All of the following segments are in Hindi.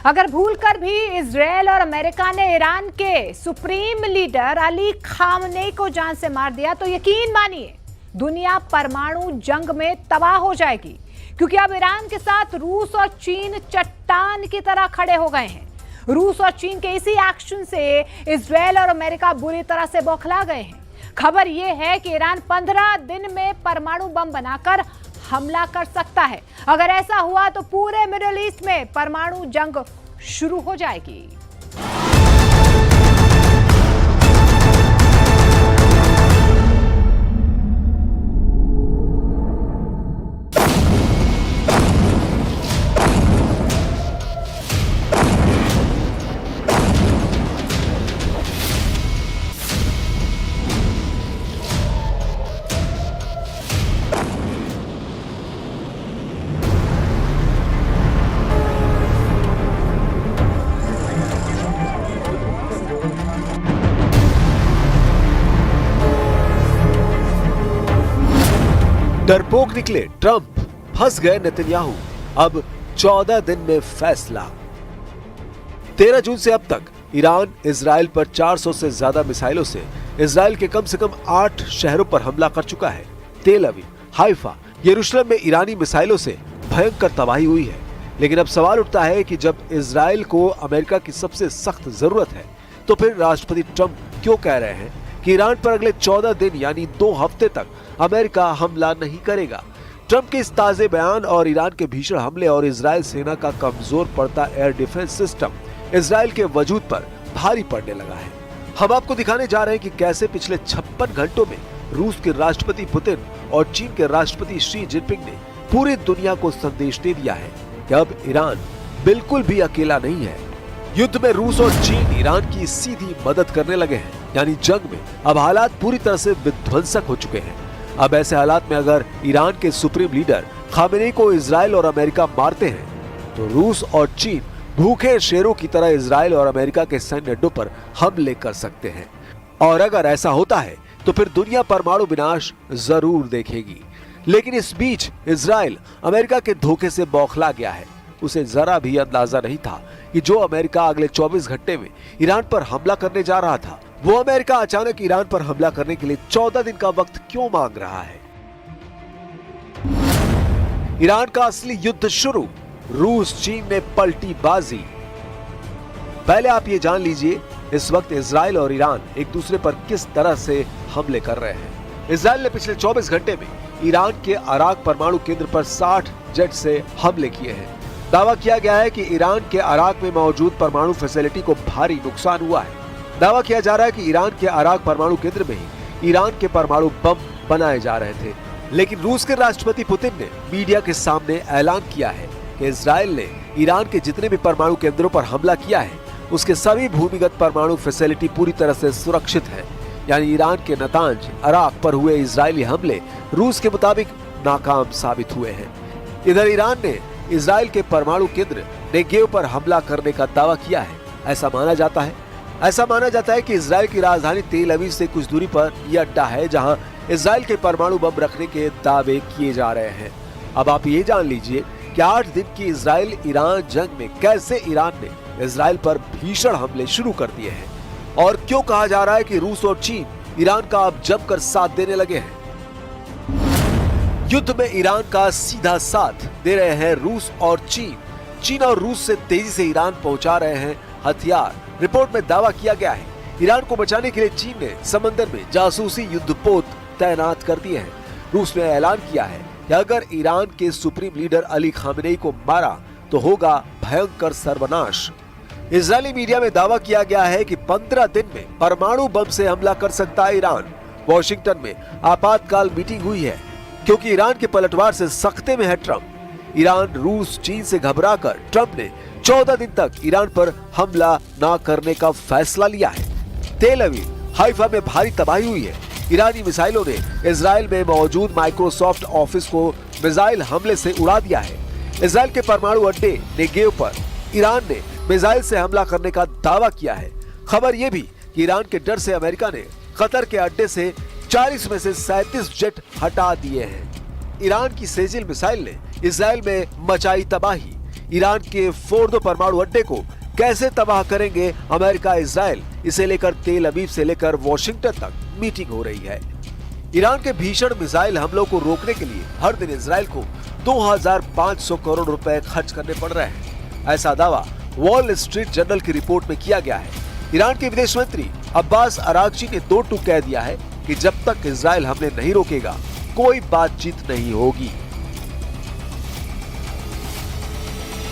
अगर भूलकर भी इजराइल और अमेरिका ने ईरान के सुप्रीम लीडर अली खामनेई को जान से मार दिया तो यकीन मानिए दुनिया परमाणु जंग में तबाह हो जाएगी, क्योंकि अब ईरान के साथ रूस और चीन चट्टान की तरह खड़े हो गए हैं। रूस और चीन के इसी एक्शन से इजराइल और अमेरिका बुरी तरह से बौखला गए हैं। खबर यह है कि ईरान 15 दिन में परमाणु बम बनाकर हमला कर सकता है। अगर ऐसा हुआ तो पूरे मिडिल ईस्ट में परमाणु जंग शुरू हो जाएगी। डरपोक निकले ट्रंप, फंस गए नेतन्याहू। अब 14 दिन में फैसला। 13 जून से अब तक ईरान इजराइल पर 400 से ज्यादा मिसाइलों से इजराइल के कम से कम 8 शहरों पर हमला कर चुका है। तेल अवीव, हाइफा, यरूशलेम में ईरानी मिसाइलों से भयंकर तबाही हुई है। लेकिन अब सवाल उठता है कि जब इजराइल को अमेरिका की सबसे सख्त जरूरत है तो फिर राष्ट्रपति ट्रंप क्यों कह रहे हैं कि ईरान पर अगले 14 दिन यानी 2 हफ्ते तक अमेरिका हमला नहीं करेगा। ट्रंप के इस ताजे बयान और ईरान के भीषण हमले और इजराइल सेना का कमजोर पड़ता एयर डिफेंस सिस्टम इजराइल के वजूद पर भारी पड़ने लगा है। हम आपको दिखाने जा रहे हैं कि कैसे पिछले 56 घंटों में रूस के राष्ट्रपति पुतिन और चीन के राष्ट्रपति शी जिनपिंग ने पूरी दुनिया को संदेश दे दिया है कि अब ईरान बिल्कुल भी अकेला नहीं है। युद्ध में रूस और चीन ईरान की सीधी मदद करने लगे हैं, यानी जंग में अब हालात पूरी तरह से विध्वंसक हो चुके हैं। अब ऐसे हालात में अगर ईरान के सुप्रीम लीडर खामेनेई को इजराइल और अमेरिका मारते हैं तो रूस और चीन भूखे शेरों की तरह इजराइल और अमेरिका के सैन्य अड्डों पर हमले कर सकते हैं। और अगर ऐसा होता है तो फिर दुनिया परमाणु विनाश जरूर देखेगी। लेकिन इस बीच इजराइल अमेरिका के धोखे से बौखला गया है। उसे जरा भी अंदाजा नहीं था कि जो अमेरिका अगले 24 घंटे में ईरान पर हमला करने जा रहा था, वो अमेरिका अचानक ईरान पर हमला करने के लिए 14 दिन का वक्त क्यों मांग रहा है। ईरान का असली युद्ध शुरू, रूस चीन ने पलटी बाजी। पहले आप ये जान लीजिए इस वक्त इजराइल और ईरान एक दूसरे पर किस तरह से हमले कर रहे हैं। इजराइल ने पिछले 24 घंटे में ईरान के अराक परमाणु केंद्र पर 60 जेट से हमले किए हैं। दावा किया गया है कि ईरान के अराक में मौजूद परमाणु फैसिलिटी को भारी नुकसान हुआ है। दावा किया जा रहा है कि ईरान के अराक परमाणु केंद्र में ही ईरान के परमाणु बम बनाए जा रहे थे। लेकिन रूस के राष्ट्रपति पुतिन ने मीडिया के सामने ऐलान किया है कि इजराइल ने ईरान के जितने भी परमाणु केंद्रों पर हमला किया है उसके सभी भूमिगत परमाणु फैसिलिटी पूरी तरह से सुरक्षित है। यानी ईरान के नतांज अराक पर हुए इजरायली हमले रूस के मुताबिक नाकाम साबित हुए हैं। इधर ईरान ने इजराइल के परमाणु केंद्र नेगेव पर हमला करने का दावा किया है। ऐसा माना जाता है कि इजराइल की राजधानी तेल अवीव से कुछ दूरी पर यह अड्डा है जहां इजराइल के परमाणु बम रखने के दावे किए जा रहे हैं। अब आप ये जान लीजिए कि 8 दिन की इजराइल ईरान जंग में कैसे ईरान ने इजराइल पर भीषण हमले शुरू कर दिए हैं और क्यों कहा जा रहा है कि रूस और चीन ईरान का अब जमकर साथ देने लगे हैं। युद्ध में ईरान का सीधा साथ दे रहे हैं रूस और चीन। चीन और रूस से तेजी से ईरान पहुंचा रहे हैं हथियार। रिपोर्ट में दावा किया गया है ईरान को बचाने के लिए चीन ने समंदर में जासूसी युद्धपोत तैनात कर दिए हैं। रूस ने ऐलान किया है कि अगर ईरान के सुप्रीम लीडर अली खामेनेई को मारा तो होगा भयंकर सर्वनाश। इजरायली मीडिया में दावा किया गया है कि 15 दिन में परमाणु बम से हमला कर सकता है ईरान। वॉशिंगटन में आपातकाल मीटिंग हुई है क्योंकि ईरान के पलटवार से सख्ते में है ट्रंप। ईरान, रूस, चीन से घबराकर ट्रंप ने 14 दिन तक ईरान पर हमला न करने का फैसला लिया है। तेल अवीव, हाइफा में भारी तबाही हुई है। ईरानी मिसाइलों ने इजराइल में मौजूद माइक्रोसॉफ्ट ऑफिस को मिसाइल हमले से उड़ा दिया है। इजराइल के परमाणु अड्डे नेगेव पर ईरान ने मिसाइल से हमला करने का दावा किया है। खबर यह भी कि ईरान के डर से अमेरिका ने कतर के अड्डे से 40 में से 37 जेट हटा दिए हैं। ईरान की सेजिल मिसाइल ने इजराइल में मचाई तबाही। ईरान के फोर्दो परमाणु अड्डे को कैसे तबाह करेंगे अमेरिका इजराइल, इसे लेकर तेल अवीव से लेकर वॉशिंगटन तक मीटिंग हो रही है। ईरान के भीषण मिसाइल हमलों को रोकने के लिए हर दिन इजराइल को 2500 करोड़ रुपए खर्च करने पड़ रहे हैं। ऐसा दावा वॉल स्ट्रीट जर्नल की रिपोर्ट में किया गया है। ईरान के विदेश मंत्री अब्बास अरागची ने दो टूक कह दिया है कि जब तक इजराइल हमले नहीं रोकेगा कोई बातचीत नहीं होगी।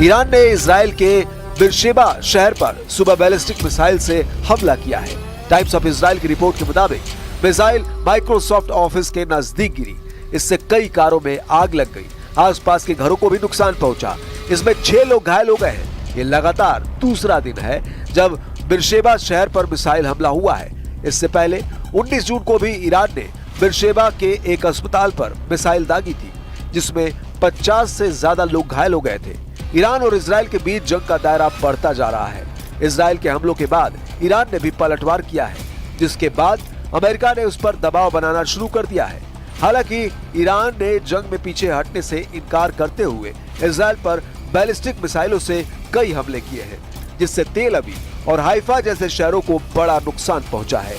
ईरान ने इजराइल के बिरशेबा शहर पर सुबह बैलिस्टिक मिसाइल से हमला किया है। टाइम्स ऑफ इजराइल की रिपोर्ट के मुताबिक मिसाइल माइक्रोसॉफ्ट ऑफिस के नजदीक गिरी। इससे कई कारों में आग लग गई। आसपास के घरों को भी नुकसान पहुंचा। इसमें 6 लोग घायल हो गए हैं। ये लगातार दूसरा दिन है जब बिरशेबा शहर पर मिसाइल हमला हुआ है। इससे पहले 19 जून को भी ईरान ने बिरशेबा के एक अस्पताल पर मिसाइल दागी थी, जिसमें 50 से ज्यादा लोग घायल हो गए थे। ईरान और इजराइल के बीच जंग का दायरा बढ़ता जा रहा है। इजराइल के हमलों के बाद ईरान ने भी पलटवार किया है, जिसके बाद अमेरिका ने उस पर दबाव बनाना शुरू कर दिया है। हालांकि ईरान ने जंग में पीछे हटने से इनकार करते हुए इजराइल पर बैलिस्टिक मिसाइलों से कई हमले किए हैं, जिससे तेल अवीव और हाइफा जैसे शहरों को बड़ा नुकसान पहुंचा है।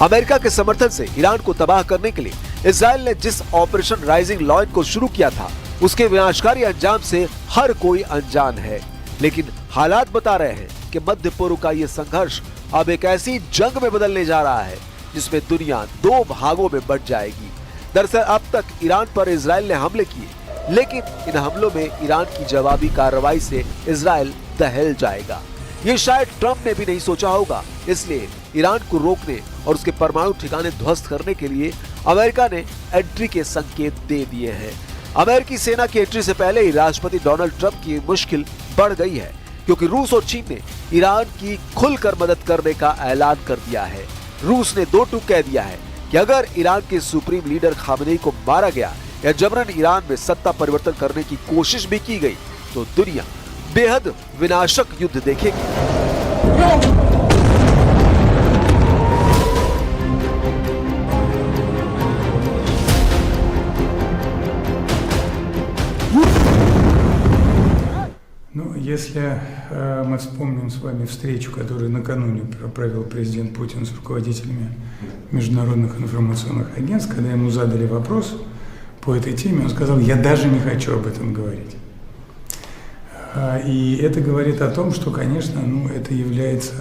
अमेरिका के समर्थन से ईरान को तबाह करने के लिए इजराइल ने जिस ऑपरेशन राइजिंग लॉयन को शुरू किया था, उसके विनाशकारी अंजाम से हर कोई अनजान है। लेकिन हालात बता रहे हैं कि मध्य पूर्व का ये संघर्ष अब एक ऐसी जंग में बदलने जा रहा है जिसमें दुनिया 2 भागों में बंट जाएगी। दरअसल अब तक ईरान पर इजराइल ने हमले किए, लेकिन इन हमलों में ईरान की जवाबी कार्रवाई से इजराइल दहल जाएगा। ये शायद ट्रंप ने भी नहीं सोचा होगा। इसलिए ईरान को रोकने और उसके परमाणु ठिकाने ध्वस्त करने के लिए अमेरिका ने एंट्री के संकेत दे दिए हैं। अमेरिकी सेना की एंट्री से पहले ही राष्ट्रपति डोनाल्ड ट्रंप की मुश्किल बढ़ गई है, क्योंकि रूस और चीन ने ईरान की खुलकर मदद करने का ऐलान कर दिया है। रूस ने 2 टूक कह दिया है कि अगर ईरान के सुप्रीम लीडर खामेनेई को मारा गया या जबरन ईरान में सत्ता परिवर्तन करने की कोशिश भी की गई तो दुनिया बेहद विनाशक युद्ध देखेगी। Ну, если мы вспомним с вами встречу, которую накануне провел президент Путин с руководителями международных информационных агентств, когда ему задали вопрос по этой теме, он сказал: «Я даже не хочу об этом говорить». И это говорит о том, что, конечно, это является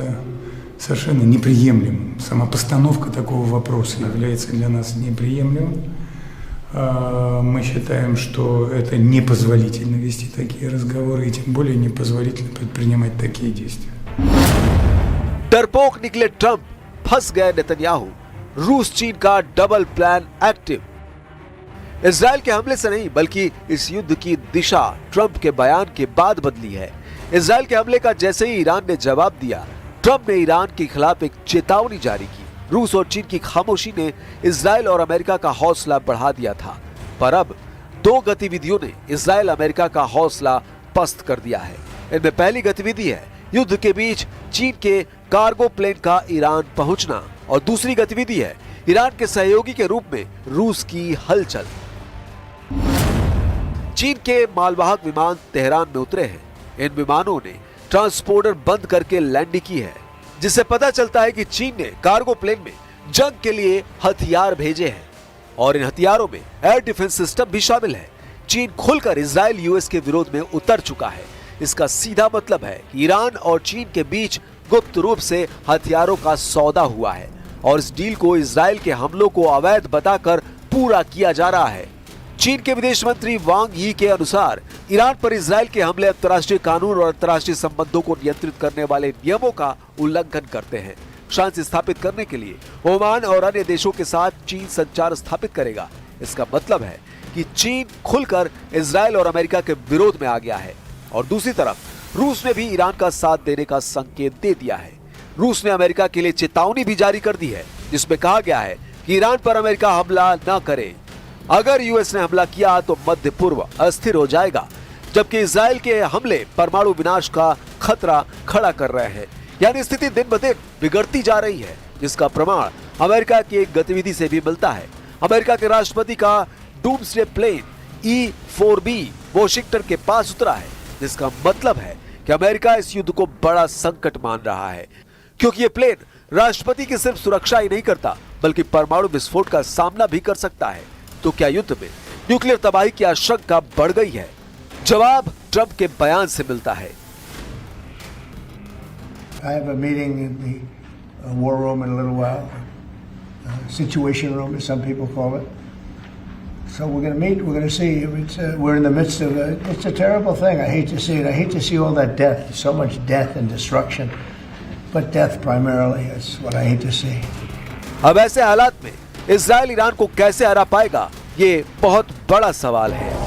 совершенно неприемлемым. Сама постановка такого вопроса является для нас неприемлемым. Мы считаем, что это непозволительно вести такие разговоры, и тем более непозволительно предпринимать такие действия. डरपोक निकले ट्रंप, फंस गए नेतन्याहू। रूस चीन का डबल प्लान एक्टिव। इजराइल के हमले से नहीं, बल्कि इस युद्ध की दिशा ट्रंप के बयान के बाद बदली है। इजराइल के हमले का जैसे ही ईरान ने जवाब दिया, ट्रंप ने ईरान के खिलाफ एक चेतावनी जारी की। रूस और चीन की खामोशी ने इजराइल और अमेरिका का हौसला बढ़ा दिया था, पर अब 2 गतिविधियों ने इजराइल अमेरिका का हौसला पस्त कर दिया है। इनमें पहली गतिविधि है युद्ध के बीच चीन के कार्गो प्लेन का ईरान पहुंचना और दूसरी गतिविधि है ईरान के सहयोगी के रूप में रूस की हलचल। चीन के मालवाहक विमान तेहरान में उतरे हैं। इन विमानों ने ट्रांसपोर्टर बंद करके लैंडिंग की है, जिससे पता चलता है कि चीन ने कार्गो प्लेन में जंग के लिए हथियार भेजे हैं और इन हथियारों में एयर डिफेंस सिस्टम भी शामिल है। चीन खुलकर इजराइल यूएस के विरोध में उतर चुका है। इसका सीधा मतलब है कि ईरान और चीन के बीच गुप्त रूप से हथियारों का सौदा हुआ है और इस डील को इजराइल के हमलों को अवैध बताकर पूरा किया जा रहा है। चीन के विदेश मंत्री वांग यी के अनुसार ईरान पर इजराइल के हमले अंतर्राष्ट्रीय कानून और अंतर्राष्ट्रीय संबंधों को नियंत्रित करने वाले नियमों का उल्लंघन करते हैं। शांति स्थापित करने के लिए ओमान और अन्य देशों के साथ चीन संचार स्थापित करेगा। इसका मतलब है कि चीन खुलकर इजराइल और अमेरिका के विरोध में आ गया है और दूसरी तरफ रूस ने भी ईरान का साथ देने का संकेत दे दिया है। रूस ने अमेरिका के लिए चेतावनी भी जारी कर दी है, जिसमें कहा गया है कि ईरान पर अमेरिका हमला न करे। अगर यूएस ने हमला किया तो मध्य पूर्व अस्थिर हो जाएगा, जबकि इजराइल के हमले परमाणु विनाश का खतरा खड़ा कर रहे हैं। यानी स्थिति दिन ब दिन बिगड़ती जा रही है, जिसका प्रमाण अमेरिका की एक गतिविधि से भी मिलता है। अमेरिका के राष्ट्रपति का डूम्सडे प्लेन E-4B वॉशिंगटन के पास उतरा है, जिसका मतलब है कि अमेरिका इस युद्ध को बड़ा संकट मान रहा है, क्योंकि ये प्लेन राष्ट्रपति की सिर्फ सुरक्षा ही नहीं करता बल्कि परमाणु विस्फोट का सामना भी कर सकता है। तो क्या युद्ध में न्यूक्लियर तबाही की आशंका बढ़ गई है? जवाब ट्रंप के बयान से मिलता है। I have a meeting in the war room in a little while, situation room as some people call it. So we're going to meet, we're going to see. We're in the midst of it's a terrible thing. I hate to see it. I hate to see all that death, so much death and destruction. But death primarily is what I hate to see. अब ऐसे हालात में इजराइल ईरान को कैसे हरा पाएगा, ये बहुत बड़ा सवाल है।